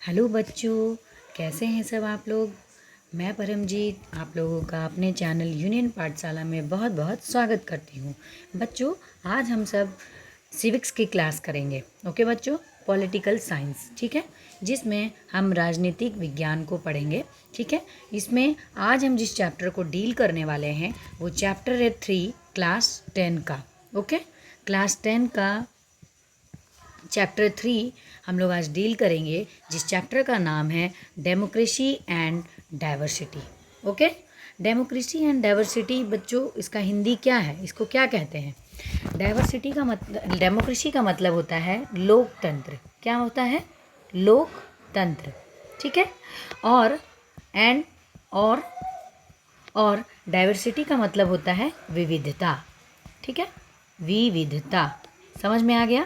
Hello बच्चों, कैसे हैं सब आप लोग। मैं परमजीत आप लोगों का अपने चैनल यूनियन पाठशाला में बहुत बहुत स्वागत करती हूँ। बच्चों, आज हम सब सिविक्स की क्लास करेंगे। ओके बच्चों, पॉलिटिकल साइंस, ठीक है, जिसमें हम राजनीतिक विज्ञान को पढ़ेंगे। ठीक है, इसमें आज हम जिस चैप्टर को डील करने वाले हैं वो चैप्टर है 3 क्लास 10 का। ओके, क्लास 10 का चैप्टर 3 हम लोग आज डील करेंगे, जिस चैप्टर का नाम है democracy and diversity. Okay, democracy and diversity बच्चों, इसका हिंदी क्या है, इसको क्या कहते हैं। डाइवर्सिटी का मतलब, डेमोक्रेसी का मतलब होता है लोकतंत्र। क्या होता है? लोकतंत्र। ठीक है, और एंड और और डाइवर्सिटी का मतलब होता है विविधता। ठीक है, विविधता। समझ में आ गया?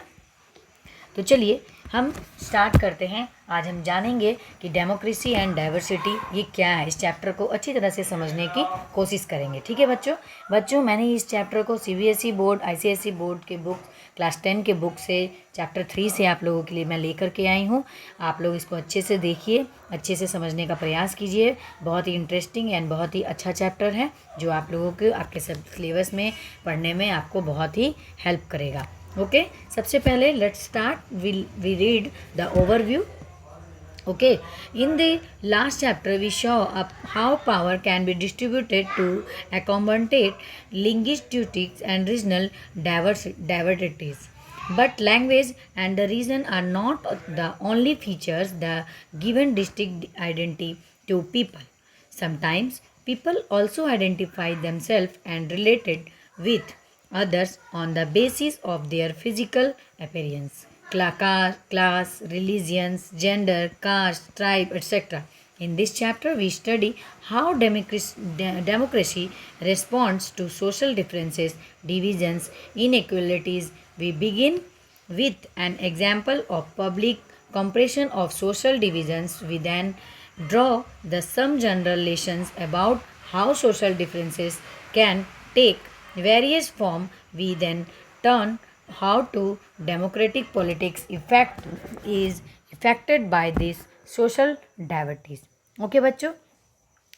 तो चलिए हम स्टार्ट करते हैं। आज हम जानेंगे कि डेमोक्रेसी एंड डाइवर्सिटी ये क्या है। इस चैप्टर को अच्छी तरह से समझने की कोशिश करेंगे। ठीक है बच्चों, मैंने इस चैप्टर को सीबीएसई बोर्ड, आईसीएसई बोर्ड के बुक क्लास 10 के बुक से चैप्टर 3 से आप लोगों के लिए मैं लेकर के आई हूँ। आप लोग इसको अच्छे से देखिए, अच्छे से समझने का प्रयास कीजिए। बहुत ही इंटरेस्टिंग एंड बहुत ही अच्छा चैप्टर है, जो आप लोगों के आपके सब सिलेबस में पढ़ने में आपको बहुत ही हेल्प करेगा। ओके, सबसे पहले let's start, we read the overview. Okay, in the last chapter we saw up how power can be distributed to accommodate linguistics and regional diversities. But language and the region are not the only features that given distinct identity to people. Sometimes people also identify themselves and related with others on the basis of their physical appearance, class, religions, gender, caste, tribe, etc. In this chapter, we study how democracy responds to social differences, divisions, inequalities. We begin with an example of public compression of social divisions. We then draw some general lessons about how social differences can take various forms. We then turn how to democratic politics effect is affected by this social diversities. Okay बच्चों,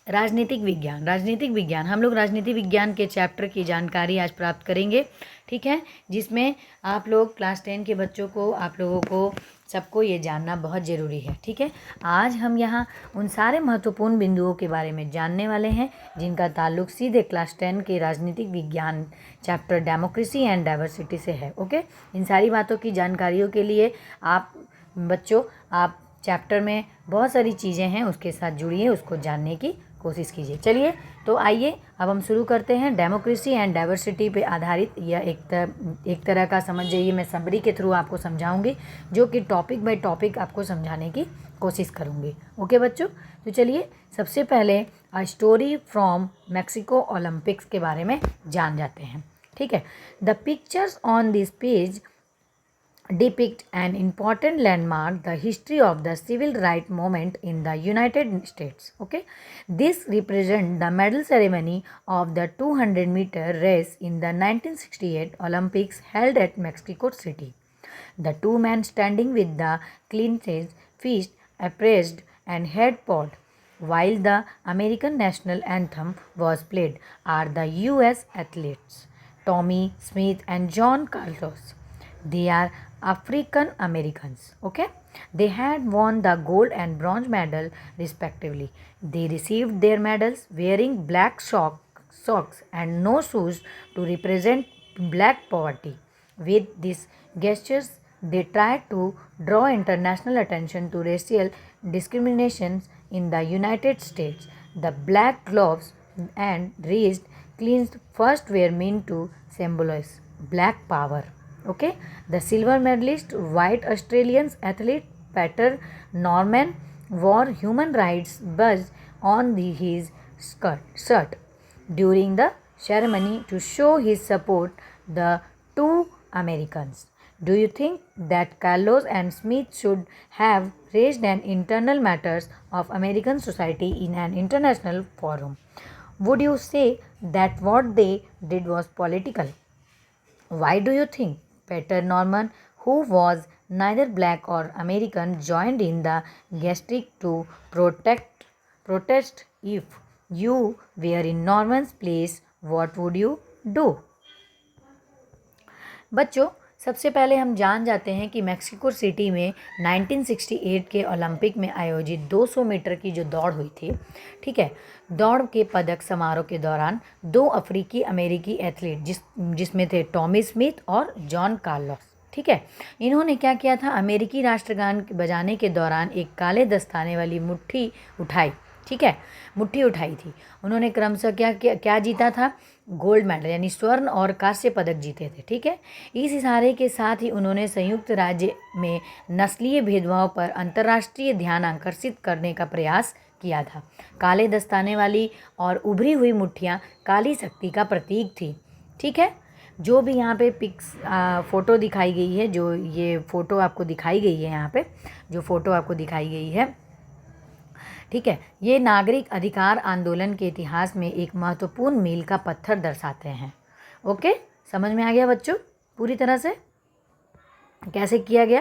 राजनीतिक विज्ञान हम लोग राजनीतिक विज्ञान के chapter की जानकारी आज प्राप्त करेंगे। ठीक है, जिसमें आप लोग क्लास 10 के बच्चों को, आप लोगों को सबको ये जानना बहुत ज़रूरी है। ठीक है, आज हम यहाँ उन सारे महत्वपूर्ण बिंदुओं के बारे में जानने वाले हैं जिनका ताल्लुक सीधे क्लास 10 के राजनीतिक विज्ञान चैप्टर डेमोक्रेसी एंड डाइवर्सिटी से है। ओके, इन सारी बातों की जानकारियों के लिए आप बच्चों, आप चैप्टर में बहुत सारी चीज़ें हैं उसके साथ जुड़िए, उसको जानने की कोशिश कीजिए। चलिए तो आइए अब हम शुरू करते हैं। डेमोक्रेसी एंड डाइवर्सिटी पे आधारित यह एक तरह का समझ जाइए, मैं समरी के थ्रू आपको समझाऊंगी, जो कि टॉपिक बाय टॉपिक आपको समझाने की कोशिश करूंगी। ओके बच्चों, तो चलिए सबसे पहले स्टोरी फ्रॉम मैक्सिको ओलंपिक्स के बारे में जान जाते हैं। ठीक है, the pictures on this page depict an important landmark, the history of the civil rights movement in the United States. Okay, this represents the medal ceremony of the 200-meter race in the 1968 Olympics held at Mexico City. The two men standing with the clenched fist upraised and head bowed while the American national anthem was played are the U.S. athletes Tommy Smith and John Carlos. They are African Americans. Okay, they had won the gold and bronze medal respectively. They received their medals wearing black socks and no shoes to represent black poverty. With these gestures, they tried to draw international attention to racial discriminations in the United States. The black gloves and raised cleansed first were meant to symbolize black power. Okay, the silver medalist, white Australian athlete Peter Norman, wore human rights badge on his shirt during the ceremony to show his support the two Americans. Do you think that Carlos and Smith should have raised an internal matters of American society in an international forum? Would you say that what they did was political? Why do you think Peter Norman, who was neither black or American joined in the gastric to protest. If you were in Norman's place, what would you do? बच्चों, सबसे पहले हम जान जाते हैं कि Mexico city में 1968 के ओलंपिक में आयोजित 200 मीटर की जो दौड़ हुई थी, ठीक है, दौड़ के पदक समारोह के दौरान दो अफ्रीकी अमेरिकी एथलीट जिसमें थे टॉमी स्मिथ और जॉन कार्लोस, ठीक है, इन्होंने क्या किया था, अमेरिकी राष्ट्रगान बजाने के दौरान एक काले दस्ताने वाली मुट्ठी उठाई, ठीक है, मुट्ठी उठाई थी। उन्होंने क्रमशः क्या जीता था, गोल्ड मेडल यानी स्वर्ण और कांस्य पदक जीते थे, ठीक है। इस इशारे के साथ ही उन्होंने संयुक्त राज्य में नस्लीय भेदभाव पर अंतर्राष्ट्रीय ध्यान आकर्षित करने का प्रयास किया था। काले दस्ताने वाली और उभरी हुई मुट्ठियाँ काली शक्ति का प्रतीक थी, ठीक है। जो भी यहाँ पे फ़ोटो दिखाई गई है, जो ये फ़ोटो आपको दिखाई गई है, यहाँ पे जो फ़ोटो आपको दिखाई गई है, ठीक है, ये नागरिक अधिकार आंदोलन के इतिहास में एक महत्वपूर्ण मील का पत्थर दर्शाते हैं। ओके, समझ में आ गया बच्चों पूरी तरह से कैसे किया गया?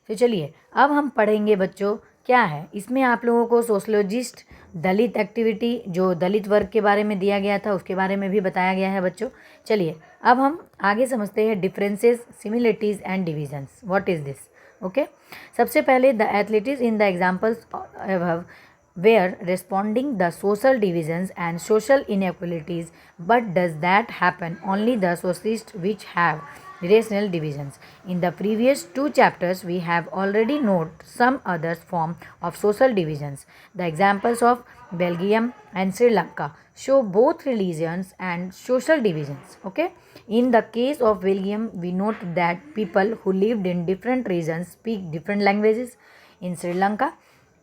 तो चलिए अब हम पढ़ेंगे बच्चों क्या है इसमें। आप लोगों को सोशलॉजिस्ट, दलित एक्टिविटी, जो दलित वर्ग के बारे में दिया गया था उसके बारे में भी बताया गया है बच्चों। चलिए अब हम आगे समझते हैं differences, similarities and divisions. What is this? Okay, सबसे पहले the athletes in the examples above were responding the social divisions and social inequalities, but does that happen only the socialists which have racial divisions? In the previous two chapters we have already noted some other form of social divisions. The examples of Belgium and Sri Lanka show both religions and social divisions. Okay, in the case of Belgium we note that people who lived in different regions speak different languages. In Sri Lanka,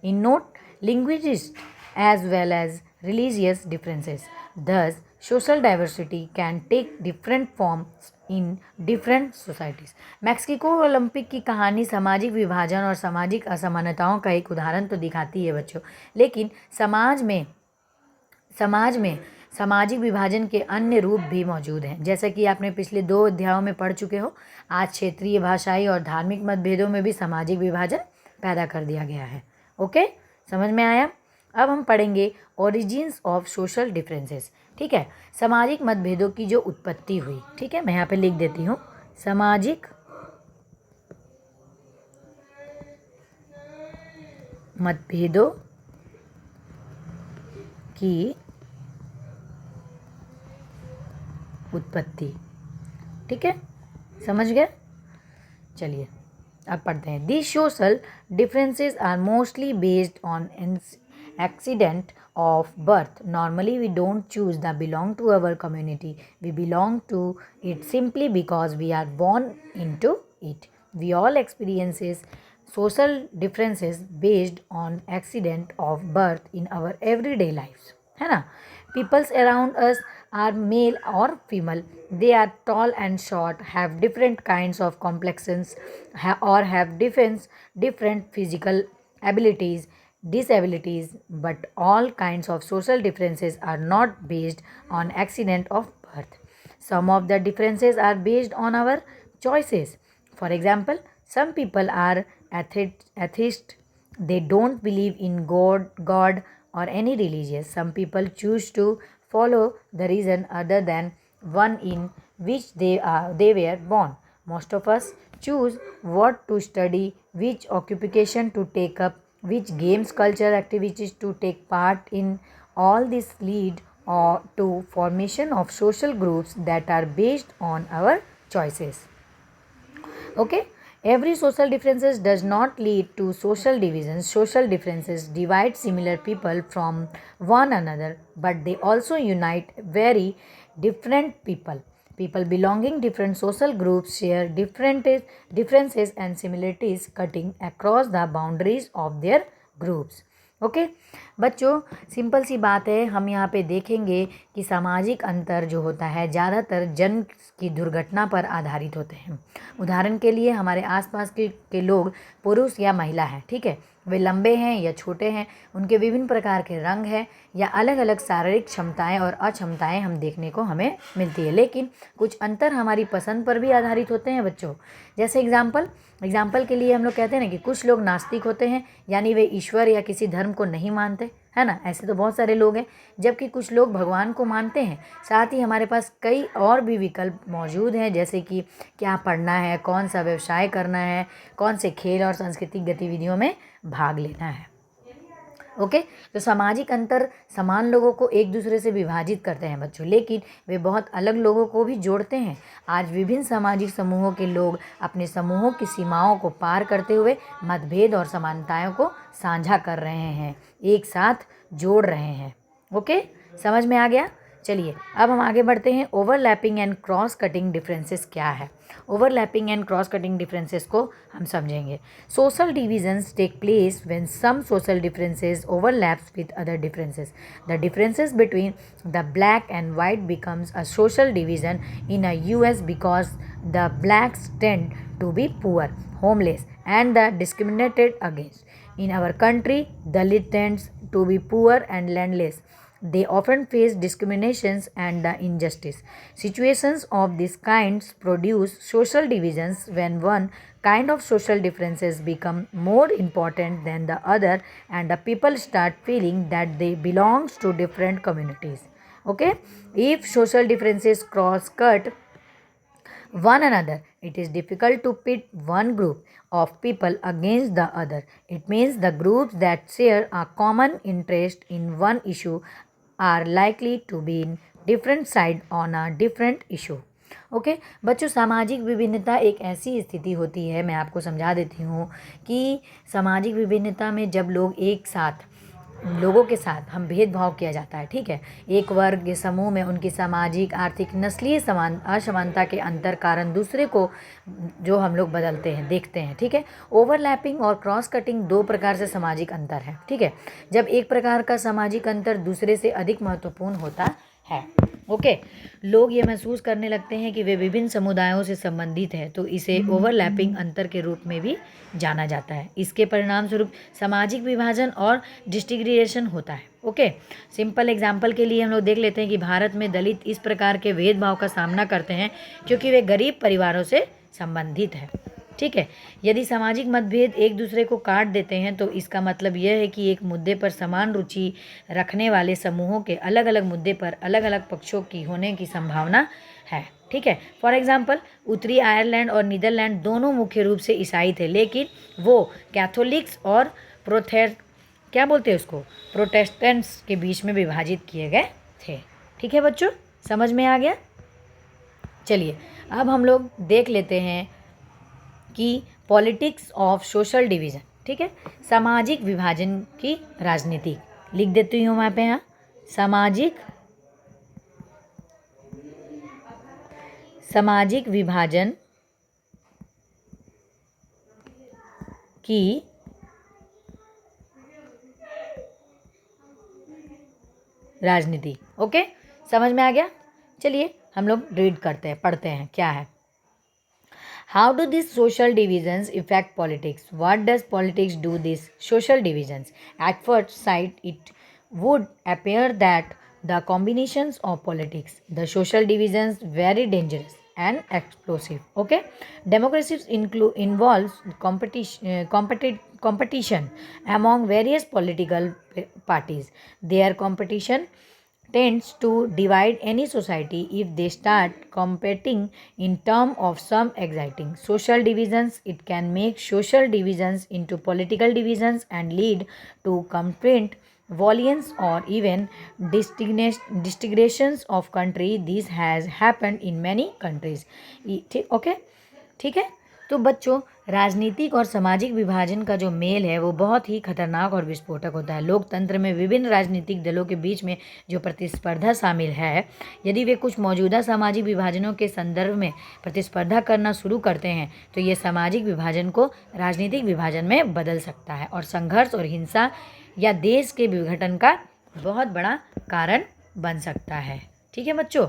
in note linguistics as well as religious differences. Thus, social diversity can take different forms in different societies. Mexico Olympic की कहानी सामाजिक विभाजन और सामाजिक असमानताओं का एक उदाहरण तो दिखाती है बच्चों, लेकिन समाज में सामाजिक विभाजन के अन्य रूप भी मौजूद हैं, जैसा कि आपने पिछले 2 अध्यायों में पढ़ चुके हो। आज क्षेत्रीय, भाषाई और धार्मिक मतभेदों में भी सामाजिक विभाजन पैदा कर दिया गया है। ओके, समझ में आया? अब हम पढ़ेंगे ओरिजिन्स ऑफ सोशल डिफरेंसेस, ठीक है, सामाजिक मतभेदों की जो उत्पत्ति हुई, ठीक है, मैं यहाँ पे लिख देती हूँ, सामाजिक मतभेदों की उत्पत्ति, ठीक है, समझ गए? चलिए अब पढ़ते हैं। These social differences are mostly based on accident of birth. Normally we don't choose the belong to our community. We belong to it simply because we are born into it. We all experiences social differences based on accident of birth in our everyday lives, है ना। Peoples around us are male or female. They are tall and short, have different kinds of complexions, or have different physical abilities, disabilities, but all kinds of social differences are not based on accident of birth. Some of the differences are based on our choices. For example, some people are atheists. They don't believe in God or any religion. Some people choose to follow the reason other than one in which they were born. Most of us choose what to study, which occupation to take up, which games, culture activities to take part in. All this lead to formation of social groups that are based on our choices. Okay, every social differences does not lead to social divisions. Social differences divide similar people from one another, but they also unite very different people. People belonging different social groups share differences and similarities cutting across the boundaries of their groups. Okay, बच्चों simple सी बात है, हम यहाँ पे देखेंगे कि सामाजिक अंतर जो होता है ज़्यादातर जन्म की दुर्घटना पर आधारित होते हैं। उदाहरण के लिए हमारे आसपास के लोग पुरुष या महिला हैं, ठीक है, वे लंबे हैं या छोटे हैं, उनके विभिन्न प्रकार के रंग हैं या अलग अलग शारीरिक क्षमताएं और अक्षमताएं हम देखने को हमें मिलती है। लेकिन कुछ अंतर हमारी पसंद पर भी आधारित होते हैं बच्चों। जैसे एग्जाम्पल के लिए हम लोग कहते हैं ना कि कुछ लोग नास्तिक होते हैं, यानी वे ईश्वर या किसी धर्म को नहीं मानते, है ना। ऐसे तो बहुत सारे लोग हैं। जबकि कुछ लोग भगवान को मानते हैं। साथ ही हमारे पास कई और भी विकल्प मौजूद हैं, जैसे कि क्या पढ़ना है, कौन सा व्यवसाय करना है, कौन से खेल और सांस्कृतिक गतिविधियों में भाग लेना है। ओके, तो सामाजिक अंतर समान लोगों को एक दूसरे से विभाजित करते हैं बच्चों, लेकिन वे बहुत अलग लोगों को भी जोड़ते हैं। आज विभिन्न सामाजिक समूहों के लोग अपने समूहों की सीमाओं को पार करते हुए मतभेद और समानताओं को साझा कर रहे हैं, एक साथ जोड़ रहे हैं। ओके, समझ में आ गया। चलिए अब हम आगे बढ़ते हैं। Overlapping and cross cutting differences क्या है। Overlapping and cross cutting differences को हम समझेंगे। Social divisions take place when some social differences overlaps with other differences. The differences between the black and white becomes a social division in a US because the blacks tend to be poor, homeless and discriminated against. In our country, Dalit tends to be poor and landless. They often face discriminations and injustice. Situations of this kind produce social divisions when one kind of social differences become more important than the other and the people start feeling that they belong to different communities. Okay? If social differences cross-cut one another, it is difficult to pit one group of people against the other. It means the groups that share a common interest in one issue are likely to be in different side on a different issue. Okay बच्चों, सामाजिक विभिन्नता एक ऐसी स्थिति होती है, मैं आपको समझा देती हूँ कि सामाजिक विभिन्नता में जब लोगों के साथ हम भेदभाव किया जाता है, ठीक है। एक वर्ग के समूह में उनकी सामाजिक, आर्थिक, नस्लीय असमानता के अंतर कारण दूसरे को जो हम लोग बदलते हैं, देखते हैं, ठीक है। ओवरलैपिंग और क्रॉस कटिंग दो प्रकार से सामाजिक अंतर है, ठीक है। जब एक प्रकार का सामाजिक अंतर दूसरे से अधिक महत्वपूर्ण होता है, ओके, लोग ये महसूस करने लगते हैं कि वे विभिन्न समुदायों से संबंधित हैं, तो इसे ओवरलैपिंग अंतर के रूप में भी जाना जाता है। इसके परिणाम स्वरूप सामाजिक विभाजन और डिस्क्रिमिनेशन होता है। ओके, सिंपल एग्जाम्पल के लिए हम लोग देख लेते हैं कि भारत में दलित इस प्रकार के भेदभाव का सामना करते हैं क्योंकि वे गरीब परिवारों से संबंधित हैं, ठीक है। यदि सामाजिक मतभेद एक दूसरे को काट देते हैं तो इसका मतलब यह है कि एक मुद्दे पर समान रुचि रखने वाले समूहों के अलग अलग मुद्दे पर अलग अलग पक्षों की होने की संभावना है, ठीक है। फॉर एग्जांपल, उत्तरी आयरलैंड और नीदरलैंड दोनों मुख्य रूप से ईसाई थे, लेकिन वो कैथोलिक्स और प्रोटेस्टेंट्स के बीच में विभाजित किए गए थे, ठीक है बच्चों, समझ में आ गया। चलिए अब हम लोग देख लेते हैं कि पॉलिटिक्स ऑफ सोशल डिवीज़न, ठीक है, सामाजिक विभाजन की राजनीति। लिख देती हूँ वहाँ पे, यहाँ सामाजिक विभाजन की राजनीति। ओके, समझ में आ गया। चलिए हम लोग रीड करते हैं, पढ़ते हैं क्या है। How do these social divisions affect politics? What does politics do these social divisions? At first sight, it would appear that the combinations of politics, the social divisions, very dangerous and explosive. Okay, democracy involves competition among various political parties. Their competition tends to divide any society if they start competing in terms of some exciting social divisions. It can make social divisions into political divisions and lead to conflict, violence, or even disintegrations of country. This has happened in many countries. Okay, ठीक है, तो बच्चों, राजनीतिक और सामाजिक विभाजन का जो मेल है वो बहुत ही खतरनाक और विस्फोटक होता है। लोकतंत्र में विभिन्न राजनीतिक दलों के बीच में जो प्रतिस्पर्धा शामिल है, यदि वे कुछ मौजूदा सामाजिक विभाजनों के संदर्भ में प्रतिस्पर्धा करना शुरू करते हैं तो ये सामाजिक विभाजन को राजनीतिक विभाजन में बदल सकता है और संघर्ष और हिंसा या देश के विघटन का बहुत बड़ा कारण बन सकता है। ठीक है बच्चों।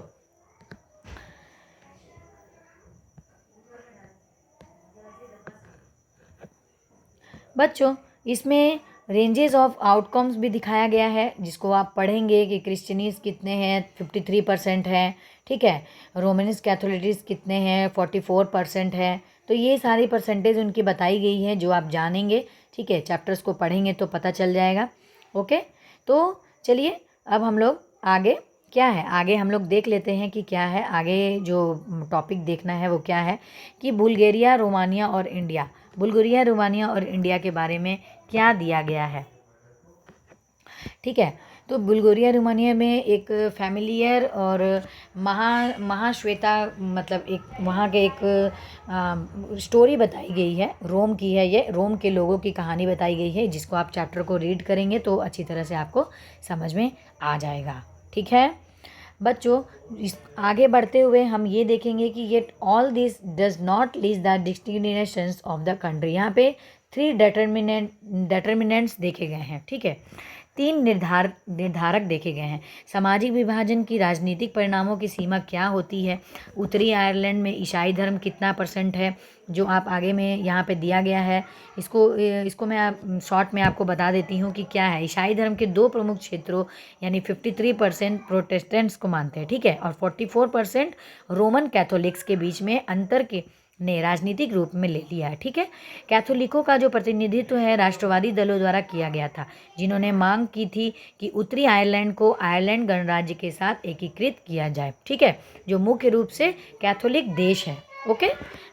बच्चों, इसमें रेंजेस ऑफ आउटकम्स भी दिखाया गया है, जिसको आप पढ़ेंगे कि क्रिश्चियनीज कितने हैं, 53% हैं। ठीक है, रोमनिस कैथोलिटिस कितने हैं, 44% है। तो ये सारी परसेंटेज उनकी बताई गई है जो आप जानेंगे। ठीक है, चैप्टर्स को पढ़ेंगे तो पता चल जाएगा। ओके, तो चलिए अब हम लोग आगे क्या है, आगे हम लोग देख लेते हैं कि क्या है। आगे जो टॉपिक देखना है वो क्या है कि बुल्गारिया, रोमानिया और इंडिया, बुल्गारिया, रोमानिया और इंडिया के बारे में क्या दिया गया है। ठीक है, तो बुल्गारिया, रोमानिया में एक फैमिलियर और महाश्वेता, मतलब एक वहाँ के एक स्टोरी बताई गई है। रोम की है, ये रोम के लोगों की कहानी बताई गई है, जिसको आप चैप्टर को रीड करेंगे तो अच्छी तरह से आपको समझ में आ जाएगा। ठीक है बच्चों, आगे बढ़ते हुए हम ये देखेंगे कि ये all this does not lease the destinations of the country. यहाँ पे 3 डेटर्मिनेंट्स देखे गए हैं। ठीक है, 3 निर्धारक देखे गए हैं। सामाजिक विभाजन की राजनीतिक परिणामों की सीमा क्या होती है, उत्तरी आयरलैंड में ईसाई धर्म कितना % है, जो आप आगे में यहाँ पे दिया गया है। इसको मैं शॉर्ट में आपको बता देती हूँ कि क्या है। ईसाई धर्म के 2 प्रमुख क्षेत्रों यानी 53% प्रोटेस्टेंट्स को मानते हैं। ठीक है, और 44% रोमन कैथोलिक्स के बीच में अंतर के ने राजनीतिक रूप में ले लिया है। ठीक है, कैथोलिकों का जो प्रतिनिधित्व है राष्ट्रवादी दलों द्वारा किया गया था, जिन्होंने मांग की थी कि उत्तरी आयरलैंड को आयरलैंड गणराज्य के साथ एकीकृत किया जाए। ठीक है, जो मुख्य रूप से कैथोलिक देश है। ओके,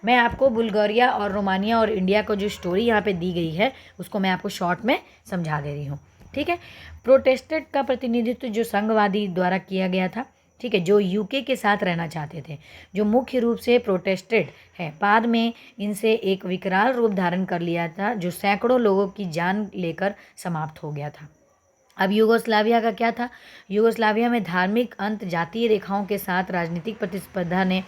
मैं आपको बुल्गारिया और रोमानिया और इंडिया को जो स्टोरी यहाँ पे दी गई है उसको मैं आपको शॉर्ट में समझा दे रही हूँ। ठीक है, प्रोटेस्टेंट का प्रतिनिधित्व जो संघवादी द्वारा किया गया था। ठीक है, जो यूके के साथ रहना चाहते थे, जो मुख्य रूप से प्रोटेस्टेंट है। बाद में इनसे एक विकराल रूप धारण कर लिया था, जो सैकड़ों लोगों की जान लेकर समाप्त हो गया था। अब यूगोस्लाविया का क्या था। यूगोस्लाविया में धार्मिक अंत जातीय रेखाओं के साथ राजनीतिक प्रतिस्पर्धा ने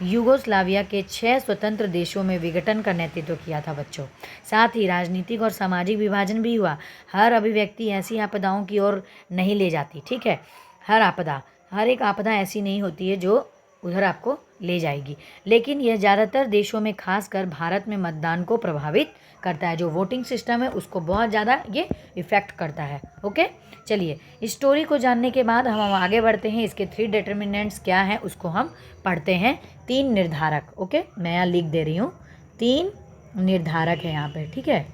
यूगोस्लाविया के 6 स्वतंत्र देशों में विघटन का नेतृत्व किया था बच्चों। साथ ही राजनीतिक और सामाजिक विभाजन भी हुआ। हर अभिव्यक्ति ऐसी आपदाओं की ओर नहीं ले जाती। ठीक है, हर एक आपदा ऐसी नहीं होती है जो उधर आपको ले जाएगी, लेकिन यह ज़्यादातर देशों में, खासकर भारत में मतदान को प्रभावित करता है। जो वोटिंग सिस्टम है उसको बहुत ज़्यादा ये इफ़ेक्ट करता है। ओके, चलिए इस स्टोरी को जानने के बाद हम आगे बढ़ते हैं। इसके 3 डिटर्मिनेंट्स क्या हैं उसको हम पढ़ते हैं। 3 निर्धारक। ओके, मैं यहाँ लिख दे रही हूँ, 3 निर्धारक है यहाँ पे। ठीक है,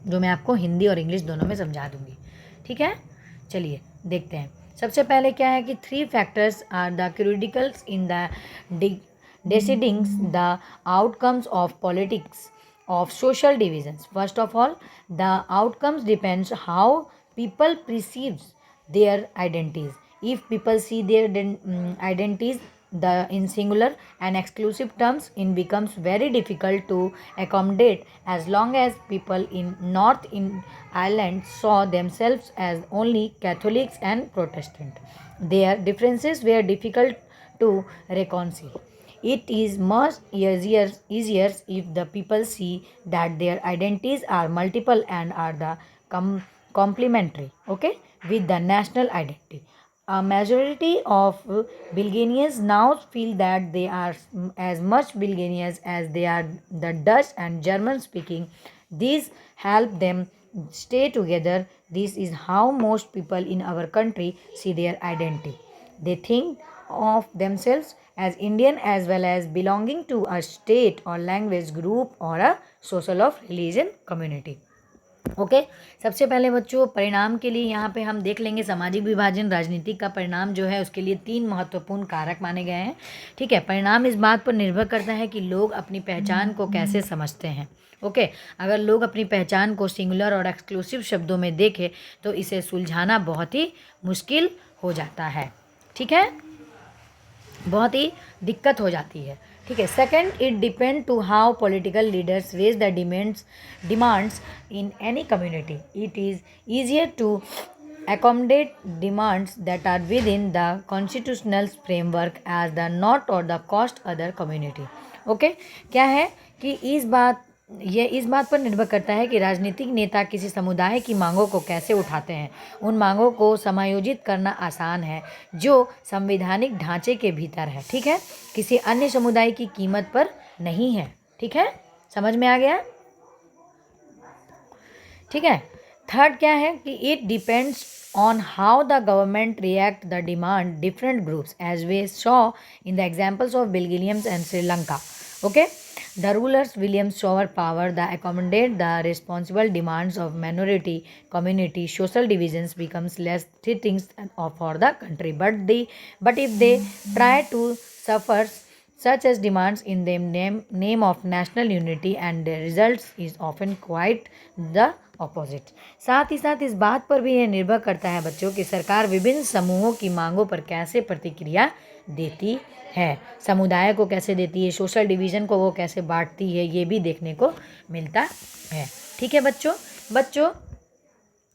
जो मैं आपको हिंदी और इंग्लिश दोनों में समझा दूंगी। ठीक है, चलिए देखते हैं। सबसे पहले क्या है कि 3 factors are the criticals in the deciding the outcomes of politics of social divisions. First of all, the outcomes depends how people perceives their identities. If people see their identities in singular and exclusive terms, it becomes very difficult to accommodate. As long as people in North in Ireland saw themselves as only Catholics and Protestant, their differences were difficult to reconcile. It is much easier if the people see that their identities are multiple and are the complementary, okay, with the national identity. A majority of Bulgarians now feel that they are as much Bulgarians as they are the Dutch and German speaking. These help them stay together. This is how most people in our country see their identity. They think of themselves as Indian as well as belonging to a state or language group or a social of religion community. Okay, सबसे पहले बच्चों परिणाम के लिए यहाँ पे हम देख लेंगे सामाजिक विभाजन राजनीतिक का परिणाम जो है उसके लिए 3 महत्वपूर्ण कारक माने गए हैं। ठीक है, परिणाम इस बात पर निर्भर करता है कि लोग अपनी पहचान को कैसे समझते हैं। ओके, अगर लोग अपनी पहचान को सिंगुलर और एक्सक्लूसिव शब्दों में देखें तो इसे सुलझाना बहुत ही मुश्किल हो जाता है। ठीक है, बहुत ही दिक्कत हो जाती है। ठीक है। Second, it depend to how political leaders raise the demands in any community. It is easier to accommodate demands that are within the constitutional framework as the not or the cost other community। Okay क्या है कि इस बात पर निर्भर करता है कि राजनीतिक नेता किसी समुदाय की मांगों को कैसे उठाते हैं। उन मांगों को समायोजित करना आसान है जो संवैधानिक ढांचे के भीतर है। ठीक है। किसी अन्य समुदाय की कीमत पर नहीं है। ठीक है। समझ में आ गया। ठीक है। थर्ड क्या है कि it depends on how the government react the demand different groups as we saw in the examples of Belgium and Sri Lanka. Okay the rulers willingness share power the accommodate the responsible demands of minority community social divisions becomes less threatening for the country but if they try to suffer such as demands in the name of national unity and the results is often quite the opposite। साथ ही साथ इस बात पर भी यह निर्भर करता है बच्चों कि सरकार विभिन्न समूहों की मांगों पर कैसे प्रतिक्रिया देती है, समुदाय को कैसे देती है, सोशल डिवीज़न को वो कैसे बांटती है, ये भी देखने को मिलता है। ठीक है बच्चों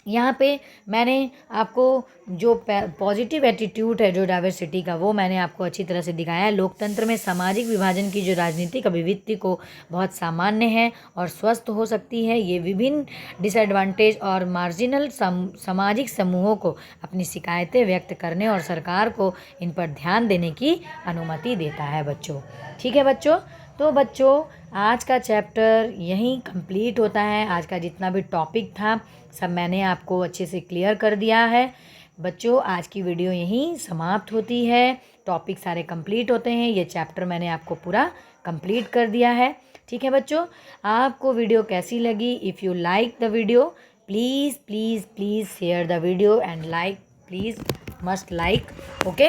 यहाँ पे मैंने आपको जो पॉजिटिव एटीट्यूड है जो डाइवर्सिटी का, वो मैंने आपको अच्छी तरह से दिखाया है। लोकतंत्र में सामाजिक विभाजन की जो राजनीतिक अभिव्यक्ति को बहुत सामान्य है और स्वस्थ हो सकती है। ये विभिन्न डिसएडवांटेज और मार्जिनल सामाजिक समूहों को अपनी शिकायतें व्यक्त करने और सरकार को इन पर ध्यान देने की अनुमति देता है बच्चों। ठीक है बच्चों। तो बच्चों आज का चैप्टर यहीं कंप्लीट होता है। आज का जितना भी टॉपिक था सब मैंने आपको अच्छे से क्लियर कर दिया है बच्चों। आज की वीडियो यहीं समाप्त होती है। टॉपिक सारे कंप्लीट होते हैं। ये चैप्टर मैंने आपको पूरा कंप्लीट कर दिया है। ठीक है बच्चों। आपको वीडियो कैसी लगी? If you like the video please please please share the video and like please must like. Okay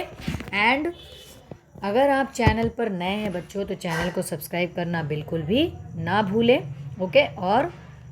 and अगर आप चैनल पर नए हैं बच्चों तो चैनल को सब्सक्राइब करना बिल्कुल भी ना भूलें। ओके और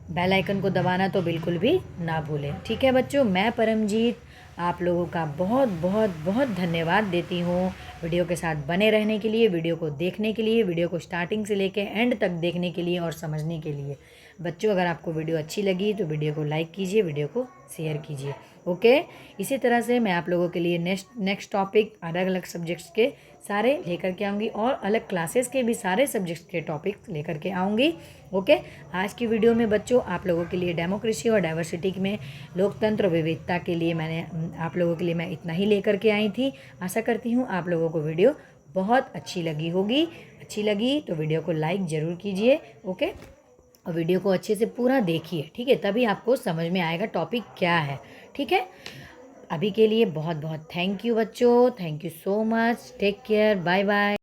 बेल आइकन को दबाना तो बिल्कुल भी ना भूलें। ठीक है बच्चों। मैं परमजीत आप लोगों का बहुत बहुत बहुत धन्यवाद देती हूँ वीडियो के साथ बने रहने के लिए, वीडियो को देखने के लिए, वीडियो को स्टार्टिंग से लेके एंड तक देखने के लिए और समझने के लिए। बच्चों अगर आपको वीडियो अच्छी लगी तो वीडियो को लाइक कीजिए, वीडियो को शेयर कीजिए। ओके इसी तरह से मैं आप लोगों के लिए नेक्स्ट टॉपिक अलग अलग सब्जेक्ट्स के सारे लेकर के आऊँगी और अलग क्लासेस के भी सारे सब्जेक्ट्स के टॉपिक लेकर के आऊँगी। ओके आज की वीडियो में बच्चों आप लोगों के लिए डेमोक्रेसी और डाइवर्सिटी में लोकतंत्र विविधता के लिए मैंने आप लोगों के लिए मैं इतना ही लेकर के आई थी। आशा करती हूँ आप लोगों को वीडियो बहुत अच्छी लगी होगी। अच्छी लगी तो वीडियो को लाइक ज़रूर कीजिए। ओके और वीडियो को अच्छे से पूरा देखिए। ठीक है तभी आपको समझ में आएगा टॉपिक क्या है। ठीक है अभी के लिए बहुत बहुत थैंक यू बच्चों। Thank you so much. Take care. Bye bye.